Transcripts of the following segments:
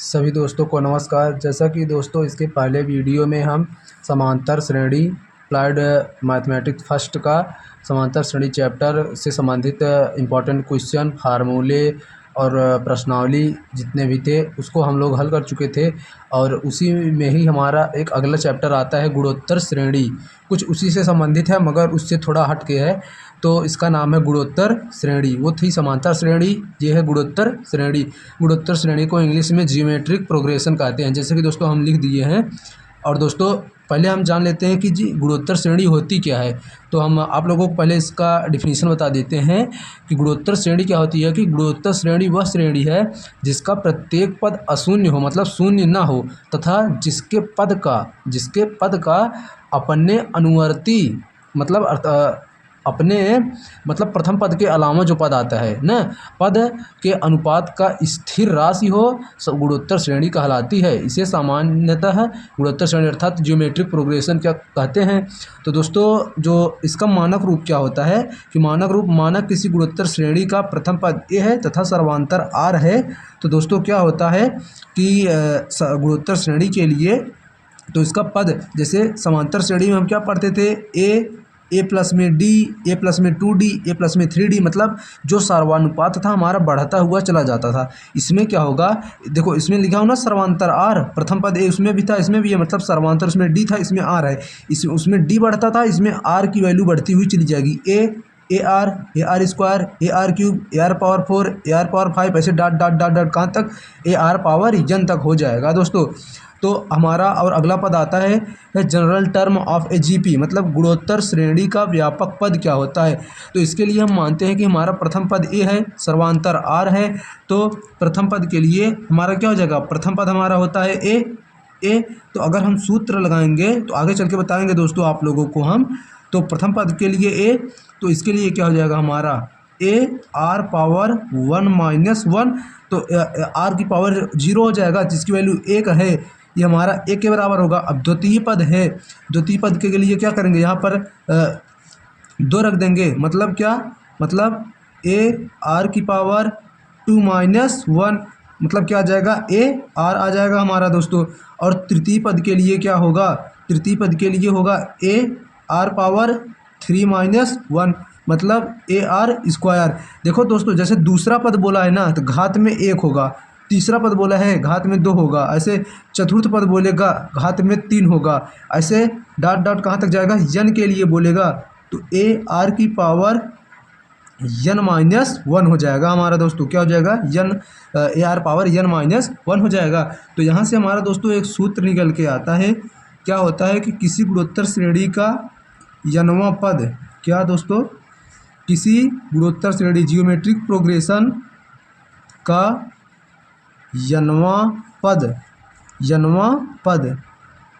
सभी दोस्तों को नमस्कार। जैसा कि दोस्तों इसके पहले वीडियो में हम समांतर श्रेणी अप्लाइड मैथमेटिक्स फर्स्ट का समांतर श्रेणी चैप्टर से संबंधित इम्पोर्टेंट क्वेश्चन फार्मूले और प्रश्नावली जितने भी थे उसको हम लोग हल कर चुके थे। और उसी में ही हमारा एक अगला चैप्टर आता है गुणोत्तर श्रेणी। कुछ उसी से संबंधित है मगर उससे थोड़ा हट के है, तो इसका नाम है गुणोत्तर श्रेणी। वो थी समांतर श्रेणी, ये है गुणोत्तर श्रेणी। गुणोत्तर श्रेणी को इंग्लिश में जियोमेट्रिक प्रोग्रेशन कहते हैं, जैसे कि दोस्तों हम लिख दिए हैं। और दोस्तों पहले हम जान लेते हैं कि जी गुणोत्तर श्रेणी होती क्या है। तो हम आप लोगों को पहले इसका डिफिनीशन बता देते हैं कि गुणोत्तर श्रेणी क्या होती है। कि गुणोत्तर श्रेणी वह श्रेणी है जिसका प्रत्येक पद अशून्य हो, मतलब शून्य ना हो, तथा जिसके पद का अपने अनुवर्ती मतलब अपने मतलब प्रथम पद के अलावा जो पद आता है न, पद के अनुपात का स्थिर राशि हो, गुणोत्तर श्रेणी कहलाती है। इसे सामान्यतः गुणोत्तर श्रेणी अर्थात जियोमेट्रिक प्रोग्रेशन क्या कहते हैं। तो दोस्तों जो इसका मानक रूप क्या होता है कि मानक किसी गुणोत्तर श्रेणी का प्रथम पद ए है तथा सर्वांतर आर है। तो दोस्तों क्या होता है कि गुणोत्तर श्रेणी के लिए तो इसका पद, जैसे समांतर श्रेणी में हम क्या पढ़ते थे, ए प्लस में डी, ए प्लस में 2d, ए प्लस में 3d, मतलब जो सर्वानुपात था हमारा बढ़ता हुआ चला जाता था। इसमें क्या होगा, देखो इसमें लिखा हो ना सर्वांतर आर, प्रथम पद ए उसमें भी था इसमें भी है, मतलब सर्वांतर उसमें डी था इसमें आर है। उसमें डी बढ़ता था, इसमें आर की वैल्यू बढ़ती हुई चली जाएगी। A R square, A R cube, A R power 4, A R power 5, ऐसे डॉट डॉट डॉट डॉट कहाँ तक, ए आर पावर एन तक हो जाएगा दोस्तों। तो हमारा और अगला पद आता है general term of A GP, मतलब गुणोत्तर श्रेणी का व्यापक पद क्या होता है। तो इसके लिए हम मानते हैं कि हमारा प्रथम पद ए है, सर्वांतर आर है। तो प्रथम पद के लिए हमारा क्या हो जाएगा, प्रथम पद हमारा होता है ए। तो अगर हम सूत्र लगाएंगे तो आगे चल के बताएंगे दोस्तों आप लोगों को हम। तो प्रथम पद के लिए ए, तो इसके लिए क्या हो जाएगा हमारा ए आर पावर 1 - 1। तो आर की पावर 0 हो जाएगा, जिसकी वैल्यू 1 है, ये हमारा एक के बराबर होगा। अब द्वितीय पद है, द्वितीय पद के लिए क्या करेंगे, यहाँ पर 2 रख देंगे, मतलब क्या, मतलब ए आर की पावर 2 - 1, मतलब क्या आ जाएगा, ए आर आ जाएगा हमारा दोस्तों। और तृतीय पद के लिए क्या होगा, तृतीय पद के लिए होगा ए आर पावर 3 - 1, मतलब ए आर स्क्वायर। देखो दोस्तों जैसे दूसरा पद बोला है ना तो घात में 1 होगा, तीसरा पद बोला है घात में 2 होगा, ऐसे चतुर्थ पद बोलेगा घात में 3 होगा, ऐसे डॉट डॉट कहाँ तक जाएगा, यन के लिए बोलेगा तो ए आर की पावर यन -1 हो जाएगा हमारा दोस्तों। क्या हो जाएगा, यन ए आर पावर यन -1 हो जाएगा। तो यहाँ से हमारा दोस्तों एक सूत्र निकल के आता है, क्या होता है कि किसी गुणोत्तर श्रेणी का यनवां पद, क्या दोस्तों, किसी गुणोत्तर श्रेणी जियोमेट्रिक प्रोग्रेशन का यनवां पद,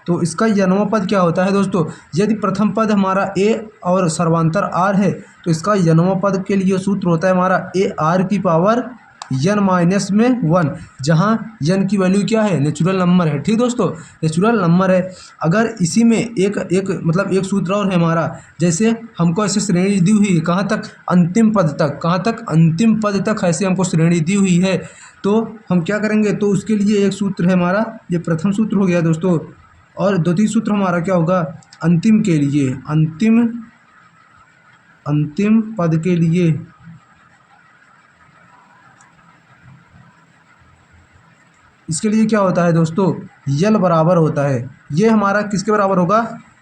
तो इसका यनवां पद क्या होता है दोस्तों, यदि प्रथम पद हमारा ए और सर्वांतर आर है तो इसका यनवां पद के लिए सूत्र होता है हमारा ए आर की पावर यन -1, जहाँ यन की वैल्यू क्या है, नेचुरल नंबर है। ठीक दोस्तों, नेचुरल नंबर है। अगर इसी में एक मतलब एक सूत्र और है हमारा, जैसे हमको ऐसे श्रेणी दी हुई है कहाँ तक, अंतिम पद तक, कहाँ तक, अंतिम पद तक ऐसे हमको श्रेणी दी हुई है, तो हम क्या करेंगे, तो उसके लिए एक सूत्र है हमारा, ये प्रथम सूत्र हो गया दोस्तों। और द्वितीय सूत्र हमारा क्या होगा, अंतिम के लिए, अंतिम पद के लिए इसके लिए क्या होता है दोस्तों, यल बराबर होता है। ये हमारा किसके बराबर होगा,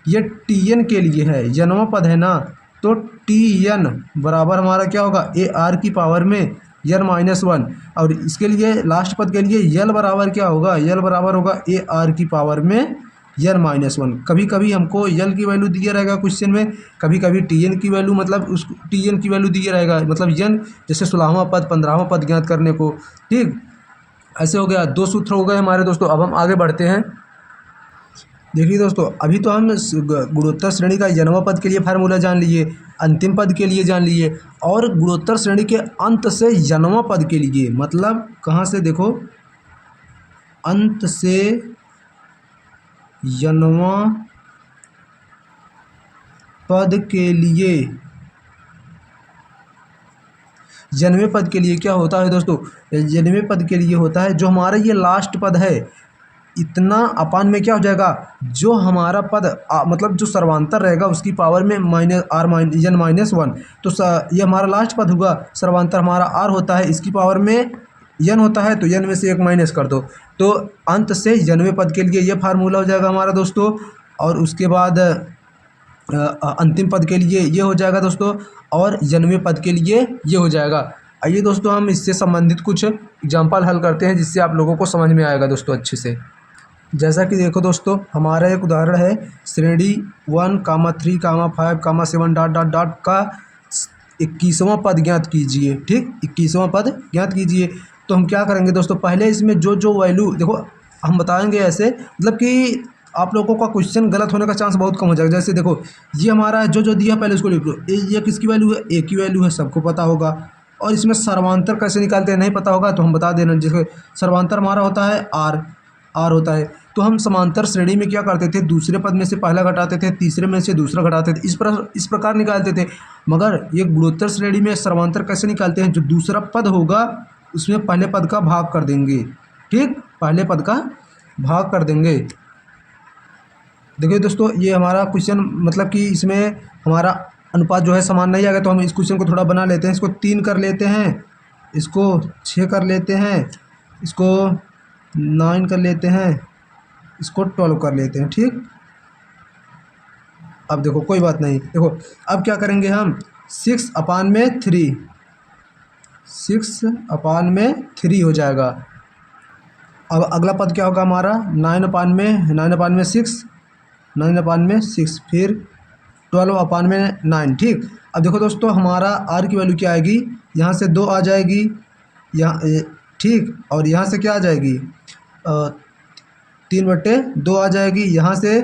ये टी एन के लिए है, यनवां पद है ना, तो टी एन बराबर हमारा क्या होगा, ए आर की पावर में यन -1। और इसके लिए लास्ट पद के लिए यल बराबर क्या होगा, यल बराबर होगा ए आर की पावर में यन -1। कभी कभी हमको यल की वैल्यू दिया रहेगा क्वेश्चन में, कभी कभी टी एन की वैल्यू, मतलब उस टी एन की वैल्यू दिया रहेगा, मतलब यन, जैसे 16वां पद 15वां पद ज्ञात करने को। ठीक, ऐसे हो गया, 2 सूत्र हो गए हमारे दोस्तों। अब हम आगे बढ़ते हैं। देखिए दोस्तों, अभी तो हम गुणोत्तर श्रेणी का यनवां पद के लिए फार्मूला जान लिए, अंतिम पद के लिए जान लिए, और गुणोत्तर श्रेणी के अंत से यनवां पद के लिए, मतलब कहाँ से, देखो अंत से यनवां पद के लिए जन्मे पद के लिए क्या होता है दोस्तों, जन्मे पद के लिए होता है जो हमारा ये लास्ट पद है इतना अपान में क्या हो जाएगा, जो हमारा पद मतलब जो सर्वांतर रहेगा उसकी पावर में minus r minus n minus one. तो ये हमारा लास्ट पद होगा, सर्वांतर हमारा आर होता है, इसकी पावर में एन होता है, तो एन में से एक माइनस कर दो। तो अंत से जन्मे पद के लिए ये फार्मूला हो जाएगा हमारा दोस्तों। और उसके बाद अंतिम पद के लिए ये हो जाएगा दोस्तों, और जन्मे पद के लिए ये हो जाएगा। आइए दोस्तों हम इससे संबंधित कुछ एग्जाम्पल हल करते हैं जिससे आप लोगों को समझ में आएगा दोस्तों अच्छे से। जैसा कि देखो दोस्तों, हमारा एक उदाहरण है श्रेणी 1, 3, 5, 7 डॉट डॉट डॉट का 21वां पद ज्ञात कीजिए। ठीक, 21वां पद ज्ञात कीजिए। तो हम क्या करेंगे दोस्तों, पहले इसमें जो जो वैल्यू देखो हम बताएंगे ऐसे, मतलब कि आप लोगों का क्वेश्चन गलत होने का चांस बहुत कम हो जाएगा। जैसे देखो ये हमारा जो जो दिया पहले उसको लिख लो। ये किसकी वैल्यू है, ए की वैल्यू है, सबको पता होगा। और इसमें सर्वांतर कैसे निकालते हैं नहीं पता होगा तो हम बता देना। जैसे सर्वांतर हमारा होता है आर होता है। तो हम समांतर श्रेणी में क्या करते थे, दूसरे पद में से पहला घटाते थे, तीसरे में से दूसरा घटाते थे, इस प्रकार निकालते थे। मगर ये गुणोत्तर श्रेणी में सर्वांतर कैसे निकालते हैं, जो दूसरा पद होगा उसमें पहले पद का भाग कर देंगे। ठीक, पहले पद का भाग कर देंगे। देखिए दोस्तों ये हमारा क्वेश्चन मतलब कि इसमें हमारा अनुपात जो है समान नहीं आ गया, तो हम इस क्वेश्चन को थोड़ा बना लेते हैं। इसको 3 कर लेते हैं, इसको 6 कर लेते हैं, इसको 9 कर लेते हैं, इसको 12 कर लेते हैं। ठीक, अब देखो कोई बात नहीं। देखो अब क्या करेंगे हम, 6/3 6/3 हो जाएगा। अब अगला पद क्या होगा हमारा, 9/6 9/6 फिर 12/9। ठीक, अब देखो दोस्तों हमारा आर की वैल्यू क्या आएगी, यहाँ से 2 आ जाएगी यहाँ, ठीक, और यहाँ से क्या आ जाएगी 3/2 आ जाएगी, यहाँ से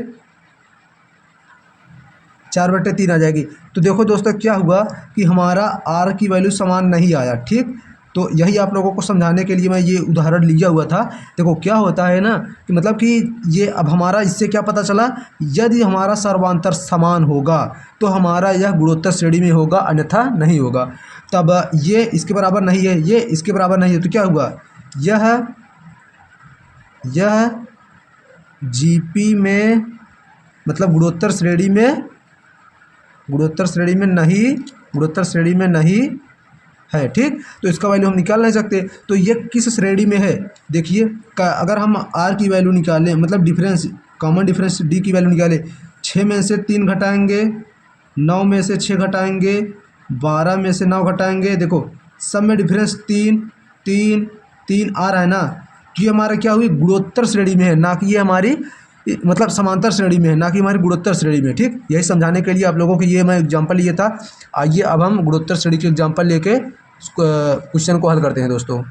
4/3 आ जाएगी। तो देखो दोस्तों क्या हुआ कि हमारा आर की वैल्यू समान नहीं आया। ठीक, तो यही आप लोगों को समझाने के लिए मैं ये उदाहरण लिया हुआ था। देखो क्या होता है ना कि मतलब कि ये अब हमारा इससे क्या पता चला, यदि हमारा सर्वांतर समान होगा तो हमारा यह गुणोत्तर श्रेणी में होगा, अन्यथा नहीं होगा। तब ये इसके बराबर नहीं है, ये इसके बराबर नहीं है, तो क्या हुआ, यह जीपी में मतलब गुणोत्तर श्रेणी में नहीं है। ठीक, तो इसका वैल्यू हम निकाल नहीं सकते। तो ये किस श्रेणी में है, देखिए अगर हम आर की वैल्यू निकालें, मतलब डिफरेंस कॉमन डिफरेंस डी की वैल्यू निकालें, 6 में से 3 घटाएंगे, 9 में से 6 घटाएंगे, 12 में से 9 घटाएंगे, देखो सब में डिफरेंस 3 3 3 आ रहा है ना। तो ये हमारा क्या हुई, गुणोत्तर श्रेणी में है, ना कि ये हमारी मतलब समांतर श्रेणी में है, ना कि हमारी गुणोत्तर श्रेणी में। ठीक, यही समझाने के लिए आप लोगों को ये मैं एग्जांपल लिया था। आइए अब हम गुणोत्तर श्रेणी के एग्जांपल लेके क्वेश्चन को हल करते हैं दोस्तों।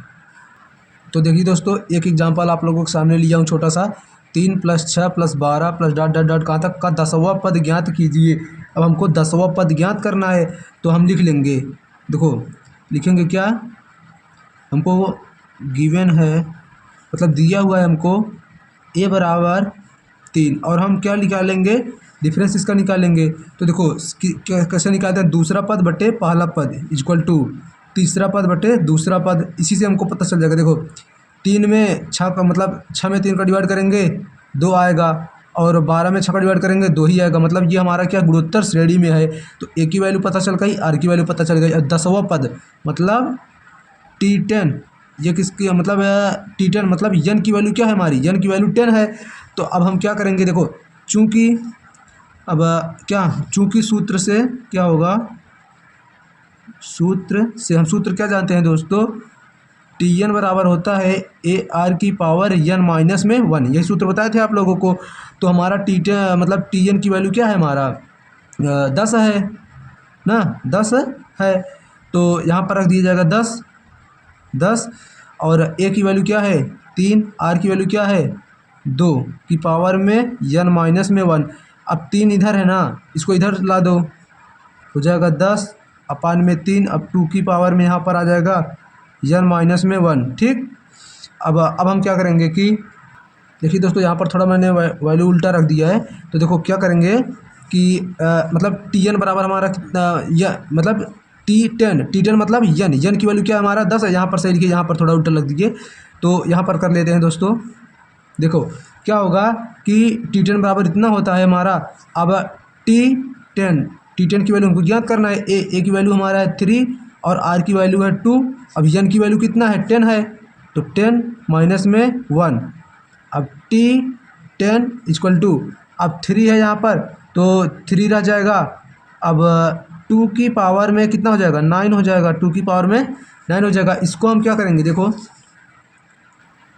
तो देखिए दोस्तों एक एग्जांपल आप लोगों के सामने लिया हूँ छोटा सा, 3 + 6 + 12 + डॉट डॉट डॉट कहाँ तक का 10वां पद ज्ञात कीजिए। अब हमको 10वां पद ज्ञात करना है, तो हम लिख लेंगे। देखो लिखेंगे क्या, हमको गिवन है मतलब दिया हुआ है हमको a बराबर 3, और हम क्या निकालेंगे, डिफरेंस इसका निकालेंगे। तो देखो कैसे निकालते हैं, दूसरा पद बटे पहला पद इक्वल टू तीसरा पद बटे दूसरा पद, इसी से हमको पता चल जाएगा। देखो 3 में 6 का मतलब 6 में 3 का डिवाइड करेंगे 2 आएगा, और 12 में 6 का डिवाइड करेंगे 2 ही आएगा। मतलब ये हमारा क्या गुणोत्तर श्रेणी में है। तो ए की वैल्यू पता चल गई, आर की वैल्यू पता चल गई, और 10वां पद मतलब T10, ये किसकी मतलब T10 मतलब यन की वैल्यू क्या है हमारी, यन की वैल्यू 10 है। तो अब हम क्या करेंगे, देखो चूँकि अब चूँकि सूत्र से क्या होगा, हम सूत्र क्या जानते हैं दोस्तों, Tn बराबर होता है AR की पावर n माइनस में 1, यही सूत्र बताए थे आप लोगों को। तो हमारा मतलब Tn की वैल्यू क्या है हमारा 10 है ना, 10 है। तो यहाँ पर रख दिया जाएगा 10, और A की वैल्यू क्या है 3, R की वैल्यू क्या है 2 की पावर में n माइनस में 1। अब 3 इधर है ना, इसको इधर ला दो, हो जाएगा 10/3। अब 2 की पावर में यहाँ पर आ जाएगा n माइनस में 1। ठीक, अब हम क्या करेंगे कि देखिए दोस्तों यहाँ पर थोड़ा मैंने वैल्यू उल्टा रख दिया है। तो देखो क्या करेंगे कि मतलब Tn बराबर हमारा कितना, या मतलब T10 मतलब यन की वैल्यू क्या है हमारा 10 है। यहाँ पर सही लिखिए, यहाँ पर थोड़ा उल्टा लग दीजिए। तो यहाँ पर कर लेते हैं दोस्तों। देखो क्या होगा कि T10 बराबर इतना होता है हमारा। अब T10 की वैल्यू हमको ज्ञात करना है। ए की वैल्यू हमारा है 3 और आर की वैल्यू है 2। अब यन की वैल्यू कितना है 10 है, तो 10 माइनस में 1। अब T10 इक्वल टू, अब 3 है यहाँ पर तो 3 रह जाएगा। अब 2 की पावर में कितना हो जाएगा 9 हो जाएगा, 2 की पावर में 9 हो जाएगा। इसको हम क्या करेंगे, देखो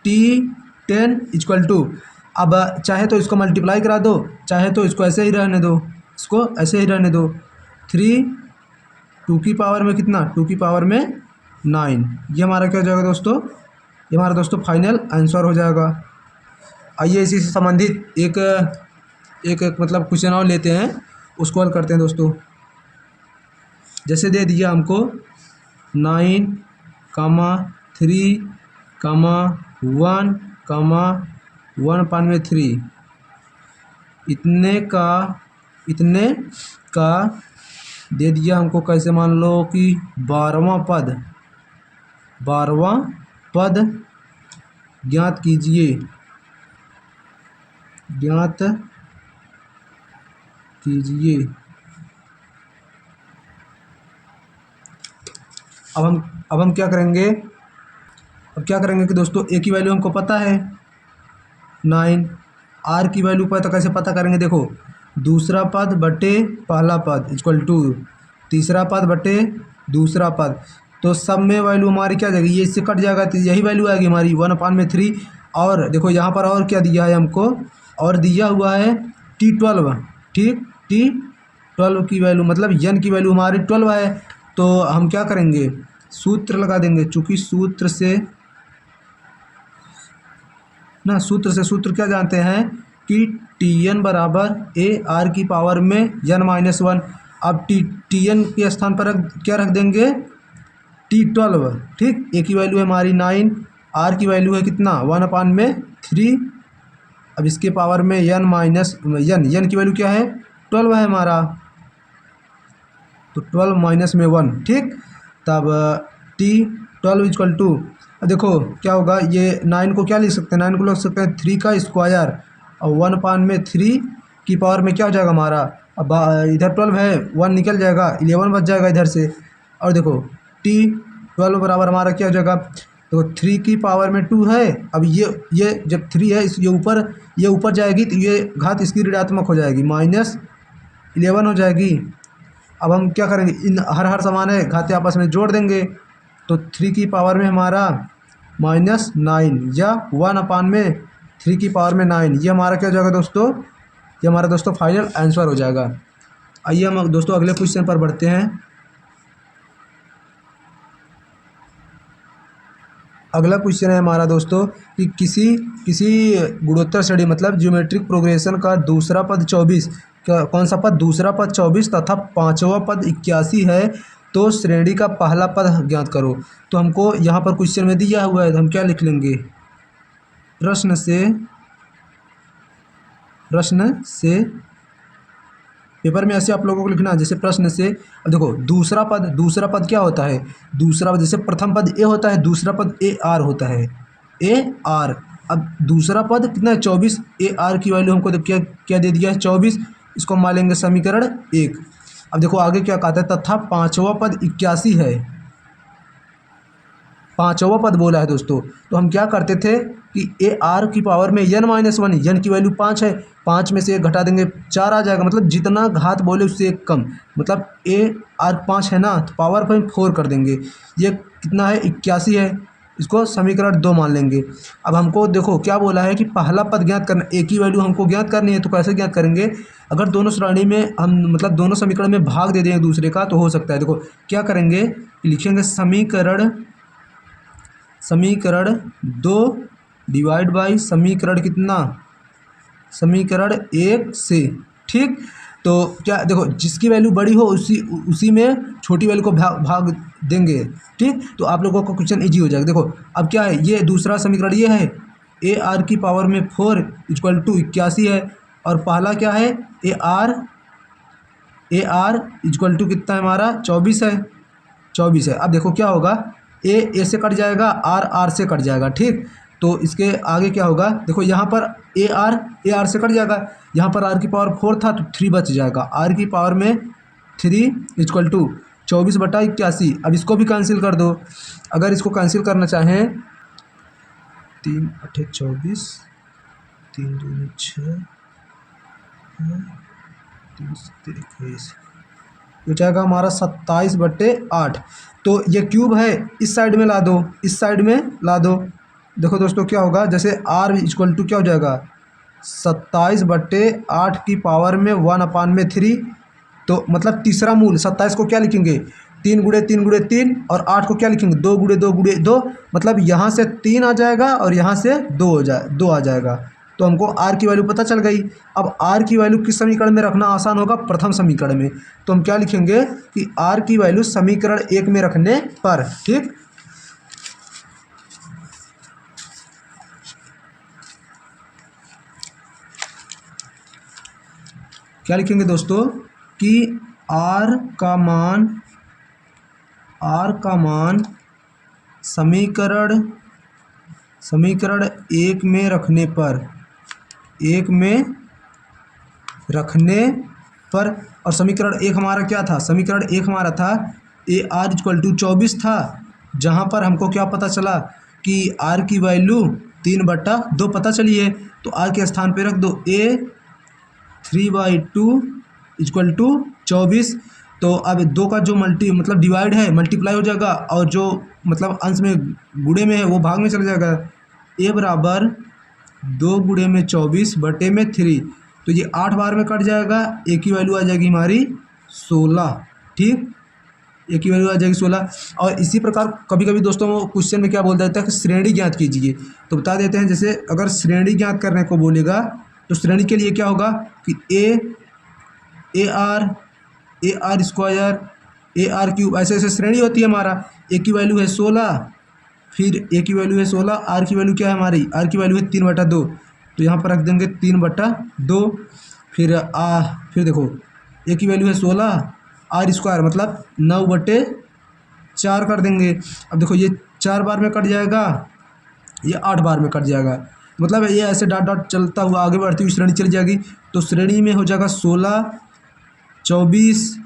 T10 इक्वल टू, अब चाहे तो इसको मल्टीप्लाई करा दो, चाहे तो इसको ऐसे ही रहने दो, इसको ऐसे ही रहने दो। 3 2 की पावर में कितना 2 की पावर में 9। ये हमारा क्या हो जाएगा दोस्तों, ये हमारा दोस्तों फाइनल आंसर हो जाएगा। आइए इसी से संबंधित एक मतलब क्वेश्चन और लेते हैं, उसको हल करते हैं दोस्तों। जैसे दे दिया हमको 9, 3, 1, 1/3 इतने का दे दिया हमको। कैसे, मान लो कि 12वां पद ज्ञात कीजिए। अब हम क्या करेंगे, कि दोस्तों ए की वैल्यू हमको पता है 9, आर की वैल्यू पर तो कैसे पता करेंगे, देखो दूसरा पद बटे पहला पद इक्वल टू तीसरा पद बटे दूसरा पद। तो सब में वैल्यू हमारी क्या जाएगी, ये इससे कट जाएगा तो यही वैल्यू आएगी हमारी 1/3। और देखो यहाँ पर और क्या दिया है हमको, और दिया हुआ है T12, ठीक, T12 की वैल्यू मतलब यन की वैल्यू हमारी 12 है। तो हम क्या करेंगे, सूत्र लगा देंगे। चूँकि सूत्र क्या जानते हैं कि Tn बराबर ए आर की पावर में n-1। अब Tn के स्थान पर क्या रख देंगे T12, ठीक। ए की वैल्यू है हमारी 9, आर की वैल्यू है कितना 1/3। अब इसके पावर में n की वैल्यू क्या है 12 है हमारा, तो 12 माइनस में 1, ठीक। तब T12 इक्वल टू, देखो क्या होगा, ये 9 को क्या लिख सकते हैं, 9 को लिख सकते हैं 3 का स्क्वायर और 1/3 की पावर में क्या हो जाएगा हमारा। अब इधर 12 है, 1 निकल जाएगा, 11 बच जाएगा इधर से। और देखो T12 बराबर हमारा क्या हो जाएगा, तो 3 की पावर में 2 है। अब ये जब 3 है ये ऊपर जाएगी तो ये घात इसकी ऋणात्मक हो जाएगी, -11 हो जाएगी। अब हम क्या करेंगे, इन हर समान है घाते आपस में जोड़ देंगे। तो 3 की पावर में हमारा -9 या 1/3 की पावर में 9, ये हमारा क्या हो जाएगा दोस्तों, ये हमारा दोस्तों फाइनल आंसर हो जाएगा। आइए हम दोस्तों अगले क्वेश्चन पर बढ़ते हैं। अगला क्वेश्चन है हमारा दोस्तों कि किसी गुणोत्तर श्रेणी मतलब ज्योमेट्रिक प्रोग्रेशन का दूसरा पद 24, कौन सा पद, दूसरा पद 24 तथा पांचवा पद 81 है, तो श्रेणी का पहला पद ज्ञात करो। तो हमको यहाँ पर क्वेश्चन में दिया हुआ है, तो हम क्या लिख लेंगे, प्रश्न से पेपर में ऐसे आप लोगों को लिखना है, जैसे प्रश्न से। अब देखो दूसरा पद क्या होता है, दूसरा पद जैसे प्रथम पद ए होता है, दूसरा पद ए आर होता है, ए आर। अब दूसरा पद कितना है 24, ए आर की वैल्यू हमको क्या दे दिया है 24। इसको मान लेंगे समीकरण 1। अब देखो आगे क्या कहता है, तथा पांचवा पद 81 है, पांचवा पद बोला है दोस्तों। तो हम क्या करते थे कि ए आर की पावर में n-1, यन की वैल्यू 5 है, 5 में से 1 घटा देंगे 4 आ जाएगा, मतलब जितना घात बोले उससे 1 कम, मतलब ए आर 5 है ना, तो पावर पर 4 कर देंगे। ये कितना है 81 है, इसको समीकरण 2 मान लेंगे। अब हमको देखो क्या बोला है कि पहला पद ज्ञात करना, ए की वैल्यू हमको ज्ञात करनी है। तो कैसे ज्ञात करेंगे, अगर दोनों श्रेणी में हम मतलब दोनों समीकरण में भाग दे दें एक दूसरे का तो हो सकता है। देखो क्या करेंगे, लिखेंगे समीकरण 2 डिवाइड बाई समीकरण कितना, समीकरण 1 से, ठीक। तो क्या देखो जिसकी वैल्यू बड़ी हो उसी में छोटी वैल्यू को भाग देंगे, ठीक। तो आप लोगों को क्वेश्चन इजी हो जाएगा। देखो अब क्या है, ये दूसरा समीकरण ये है ए आर की पावर में 4 इक्वल टू 81 है, और पहला क्या है ए आर इक्वल टू कितना है हमारा 24 है। 24 है। अब देखो क्या होगा, ए से कट जाएगा, आर से कट जाएगा, ठीक। तो इसके आगे क्या होगा, देखो यहाँ पर ए आर से कट जाएगा, यहाँ पर आर की पावर 4 था तो 3 बच जाएगा, आर की पावर में 3 इक्वल टू 24/81। अब इसको भी कैंसिल कर दो। अगर इसको कैंसिल करना चाहें, 3 8 24, 3 2 6, 3 7 21, ये जाएगा हमारा 27/8। तो ये क्यूब है, इस साइड में ला दो, इस साइड में ला दो। देखो दोस्तों क्या होगा, जैसे आर इक्वल टू क्या हो जाएगा, 27/8 की पावर में 1/3। तो मतलब तीसरा मूल 27 को क्या लिखेंगे, 3 गुणे 3 गुणे 3, और 8 को क्या लिखेंगे, 2 गुणे 2 गुणे 2। मतलब यहाँ से 3 आ जाएगा और यहाँ से 2 आ जाएगा। तो हमको आर की वैल्यू पता चल गई। अब आर की वैल्यू किस समीकरण में रखना आसान होगा, प्रथम समीकरण में। तो हम क्या लिखेंगे कि आर की वैल्यू समीकरण 1 में रखने पर, ठीक। क्या लिखेंगे दोस्तों कि आर का मान समीकरण 1 में रखने पर, और समीकरण 1 हमारा क्या था, समीकरण 1 हमारा था ए आर इक्वल टू 24 था, जहाँ पर हमको क्या पता चला कि आर की वैल्यू 3/2 पता चली है। तो आर के स्थान पे रख दो ए 3/2 इक्वल टू 24। तो अब 2 का जो मतलब डिवाइड है मल्टीप्लाई हो जाएगा, और जो मतलब अंश में गुणे में है वो भाग में चला जाएगा। ए बराबर 2 गुणे में 24/3। तो ये 8 बार में कट जाएगा, ए की वैल्यू आ जाएगी हमारी 16, ठीक। ए की वैल्यू आ जाएगी 16। और इसी प्रकार कभी कभी दोस्तों क्वेश्चन में क्या बोल देता है कि श्रेणी ज्ञात कीजिए, तो बता देते हैं। जैसे अगर श्रेणी ज्ञात करने को बोलेगा तो श्रेणी के लिए क्या होगा कि A R square, A R cube, ऐसे ऐसे श्रेणी होती है हमारा। ए की वैल्यू है 16, फिर ए की वैल्यू है 16, आर की वैल्यू क्या है हमारी, आर की वैल्यू है 3/2। तो यहाँ पर रख देंगे 3/2। फिर देखो ए की वैल्यू है 16, आर स्क्वायर मतलब 9/4 कर देंगे। अब देखो ये 4 बार में कट जाएगा, ये 8 बार में कट जाएगा, मतलब ये ऐसे डॉट डॉट चलता हुआ आगे बढ़ती हुई श्रेणी चली जाएगी। तो श्रेणी में हो जाएगा 16, 24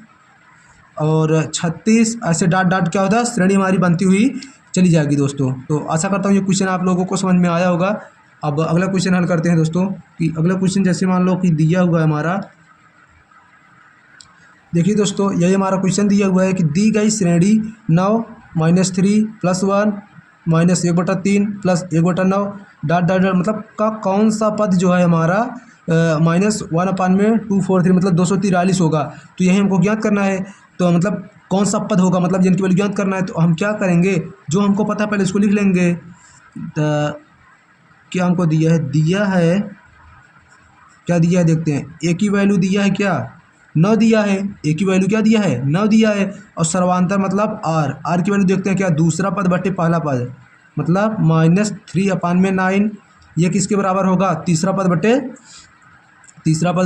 और 36, ऐसे डॉट डॉट क्या होता है, श्रेणी हमारी बनती हुई चली जाएगी दोस्तों। तो आशा करता हूँ ये क्वेश्चन आप लोगों को समझ में आया होगा। अब अगला क्वेश्चन हल करते हैं दोस्तों। कि अगला क्वेश्चन जैसे मान लो कि दिया हुआ है हमारा, देखिए दोस्तों यही हमारा क्वेश्चन दिया हुआ है कि दी गई श्रेणी 9 -3 + 1 -1/3 + 1/9 डॉट डॉट डॉट मतलब का कौन सा पद जो है हमारा -1/243 मतलब 243 होगा। तो यही हमको ज्ञात करना है। तो मतलब कौन सा पद होगा, मतलब जिनकी वैल्यू ज्ञात करना है। तो हम क्या करेंगे, जो हमको पता है पहले इसको लिख लेंगे। क्या हमको दिया है, क्या दिया है देखते हैं। ए की वैल्यू दिया है क्या, 9 दिया है। ए की वैल्यू क्या दिया है, 9 दिया है। और सर्वांतर मतलब आर की वैल्यू देखते हैं क्या, दूसरा पद बटे पहला पद मतलब -3/9। ये किसके बराबर होगा, तीसरा पद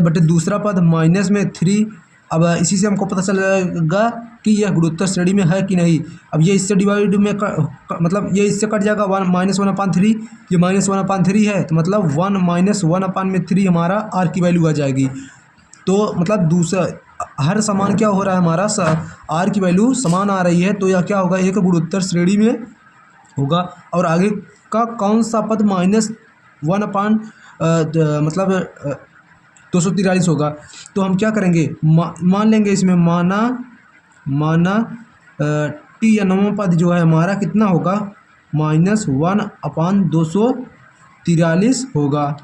बटे दूसरा पद माइनस में 3। अब इसी से हमको पता चलेगा कि यह गुणोत्तर श्रेणी में है कि नहीं। अब ये इससे डिवाइड में मतलब ये इससे कट जाएगा, -1/3। ये -1/3 है, तो मतलब 1 - 1/3 हमारा आर की वैल्यू आ जाएगी। तो मतलब दूसरा हर समान क्या हो रहा है हमारा, आर की वैल्यू समान आ रही है। तो यह क्या होगा, एक गुणोत्तर श्रेणी में होगा। और आगे का कौन सा पद -1 मतलब 243 होगा। तो हम क्या करेंगे, मान लेंगे इसमें माना टी या 9वां पद जो है हमारा कितना होगा, -1/243 होगा।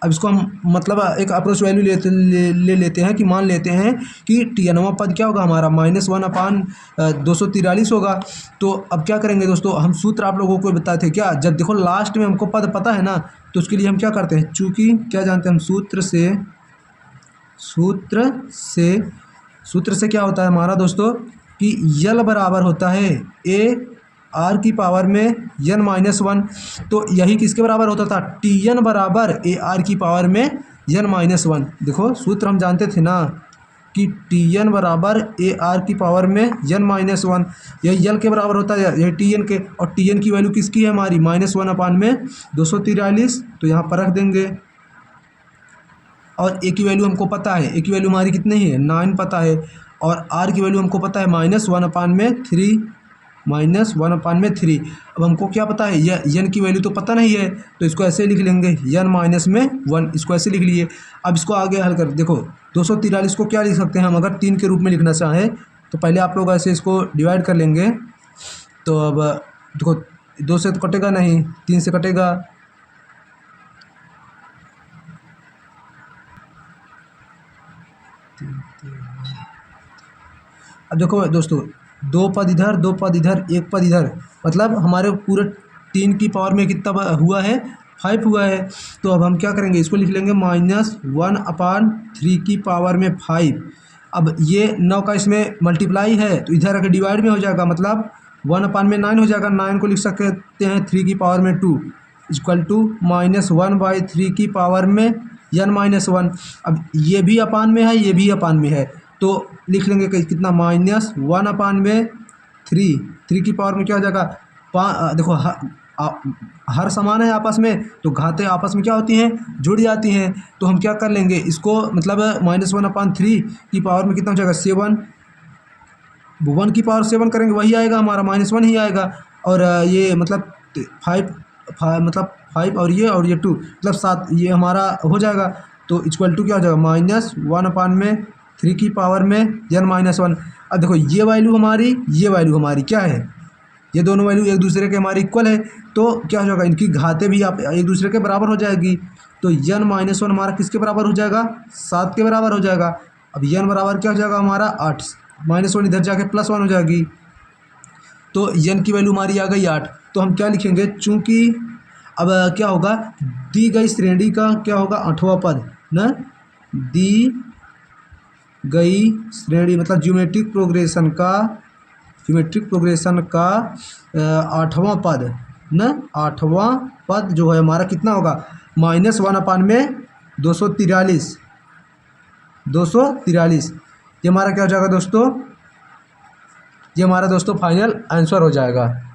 अब इसको हम मतलब एक अप्रोच वैल्यू ले लेते हैं कि मान लेते हैं कि टी या 9वां पद क्या होगा हमारा -1/243 होगा। तो अब क्या करेंगे दोस्तों, हम सूत्र आप लोगों को बताते हैं क्या, जब देखो लास्ट में हमको पद पता है ना, तो उसके लिए हम क्या करते हैं, चूँकि क्या जानते हैं हम सूत्र से क्या होता है हमारा दोस्तों कि यल बराबर होता है ए आर की पावर में n-1। तो यही किसके बराबर होता था, Tn बराबर ए आर की पावर में n-1। देखो सूत्र हम जानते थे ना, कि टी एन बराबर ए आर की पावर में एन माइनस वन, यह यल के बराबर होता है, यह टी एन के, और टी एन की वैल्यू किसकी है हमारी -1 में 243, तो यहाँ पर रख देंगे। और ए की वैल्यू हमको पता है, ए की वैल्यू हमारी कितनी है 9 पता है, और आर की वैल्यू हमको पता है -1/3, -1/3। अब हमको क्या पता है, यह एन की वैल्यू तो पता नहीं है, तो इसको ऐसे लिख लेंगे n-1, इसको ऐसे लिख लिए। अब इसको आगे हल कर देखो, 243 को क्या लिख सकते हैं हम, अगर 3 के रूप में लिखना चाहें तो पहले आप लोग ऐसे इसको डिवाइड कर लेंगे। तो अब देखो 2 से तो कटेगा नहीं, 3 से कटेगा, अब देखो दोस्तों, 2 पद इधर, 2 पद इधर, 1 पद इधर, मतलब हमारे पूरे 3 की पावर में कितना हुआ है, 5 हुआ है। तो अब हम क्या करेंगे, इसको लिख लेंगे -1/3 की पावर में 5। अब ये 9 का इसमें मल्टीप्लाई है तो इधर आके डिवाइड में हो जाएगा, मतलब 1/9 हो जाएगा। 9 को लिख सकते हैं 3 की पावर में 2 इक्वल टू -1/3 की पावर में n-1। अब ये भी अपान में है, ये भी अपान में है, तो लिख लेंगे कि कितना -1/3, 3 की पावर में क्या हो जाएगा, देखो हर समान है आपस में, तो घातें आपस में क्या होती हैं, जुड़ जाती हैं। तो हम क्या कर लेंगे इसको, मतलब -1/3 की पावर में कितना हो जाएगा 7, 1 की पावर 7 करेंगे वही आएगा हमारा, -1 ही आएगा। और ये मतलब 5 और ये 2 मतलब 7, ये हमारा हो जाएगा। तो इक्वल टू क्या हो जाएगा -1/3 की पावर में n-1। अब देखो ये वैल्यू हमारी क्या है, ये दोनों वैल्यू एक दूसरे के हमारे इक्वल है, तो क्या हो जाएगा, इनकी घातें भी आप एक दूसरे के बराबर हो जाएगी। तो n-1 हमारा किसके बराबर हो जाएगा, 7 के बराबर हो जाएगा। अब n बराबर क्या हो जाएगा हमारा 8, -1 इधर जाके +1 हो जाएगी, तो n की वैल्यू हमारी आ गई 8। तो हम क्या लिखेंगे, चूँकि अब क्या होगा, दी गई श्रेणी का क्या होगा 8वां पद न, दी गई श्रेणी मतलब ज्योमेट्रिक प्रोग्रेशन का 8वां पद न, 8वां पद जो है हमारा कितना होगा, -1/243, 243। ये हमारा क्या हो जाएगा दोस्तों, ये हमारा दोस्तों फाइनल आंसर हो जाएगा।